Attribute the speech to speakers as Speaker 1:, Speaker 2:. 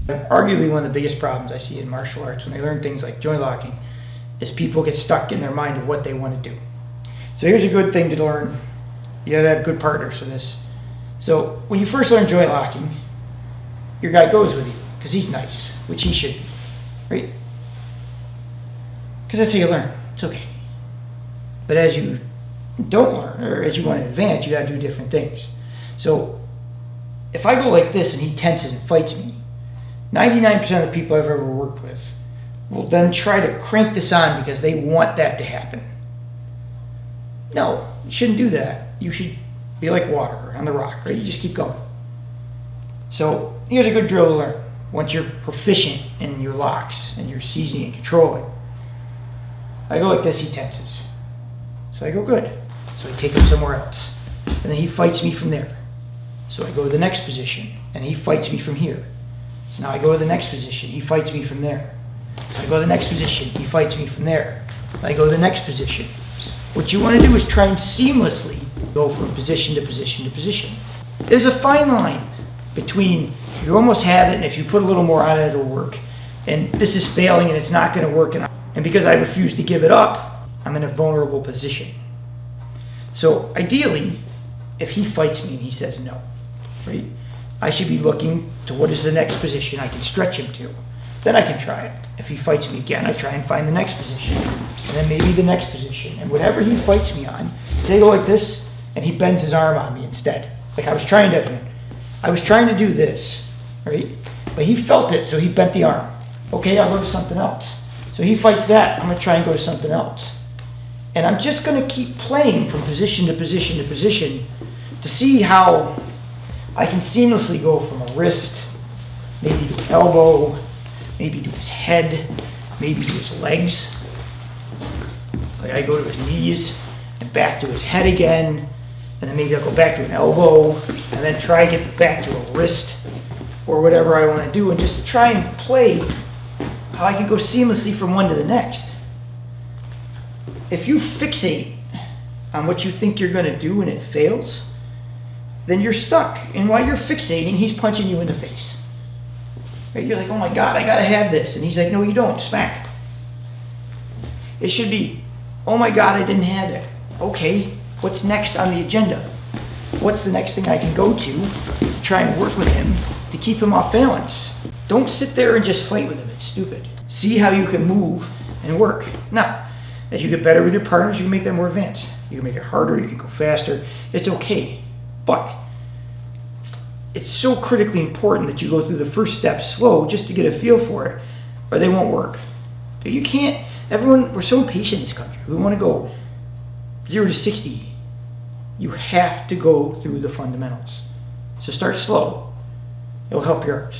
Speaker 1: Arguably one of the biggest problems I see in martial arts when they learn things like joint locking is people get stuck in their mind of what they want to do. So here's a good thing to learn. You gotta have good partners for this. So when you first learn joint locking, your guy goes with you because he's nice, which he should be, right? Because that's how you learn. It's okay. But as you don't learn, or as you want to advance, you gotta do different things. So if I go like this and he tenses and fights me, 99% of the people I've ever worked with will then try to crank this on because they want that to happen. No, you shouldn't do that. You should be like water on the rock, right? You just keep going. So here's a good drill to learn. Once you're proficient in your locks and you're seizing and controlling, I go like this, he tenses. So I go good. So I take him somewhere else. And then he fights me from there. So I go to the next position and he fights me from here. So now I go to the next position, he fights me from there. So I go to the next position, he fights me from there. I go to the next position. What you want to do is try and seamlessly go from position to position to position. There's a fine line between you almost have it, and if you put a little more on it, it'll work. And this is failing and it's not going to work. And because I refuse to give it up, I'm in a vulnerable position. So ideally, if he fights me and he says no, right, I should be looking to what is the next position I can stretch him to. Then I can try it. If he fights me again, I try and find the next position. And then maybe the next position. And whatever he fights me on, say I go like this, and he bends his arm on me instead. Like I was trying to do this, right? But he felt it, so he bent the arm. Okay, I'll go to something else. So he fights that, I'm gonna try and go to something else. And I'm just gonna keep playing from position to position to position to see how I can seamlessly go from a wrist, maybe to an elbow, maybe to his head, maybe to his legs. Like I go to his knees and back to his head again, and then maybe I'll go back to an elbow, and then try to get back to a wrist or whatever I want to do, and just try and play how I can go seamlessly from one to the next. If you fixate on what you think you're going to do and it fails, then you're stuck. And while you're fixating, he's punching you in the face. Right? You're like, oh my God, I gotta have this. And he's like, no, you don't. Smack. It should be, oh my God, I didn't have it. Okay, what's next on the agenda? What's the next thing I can go to try and work with him to keep him off balance? Don't sit there and just fight with him. It's stupid. See how you can move and work. Now, as you get better with your partners, you can make them more advanced. You can make it harder, you can go faster. It's okay. But it's so critically important that you go through the first step slow just to get a feel for it, or they won't work. You can't, we're so impatient in this country. We want to go 0 to 60. You have to go through the fundamentals. So start slow. It'll help your arts.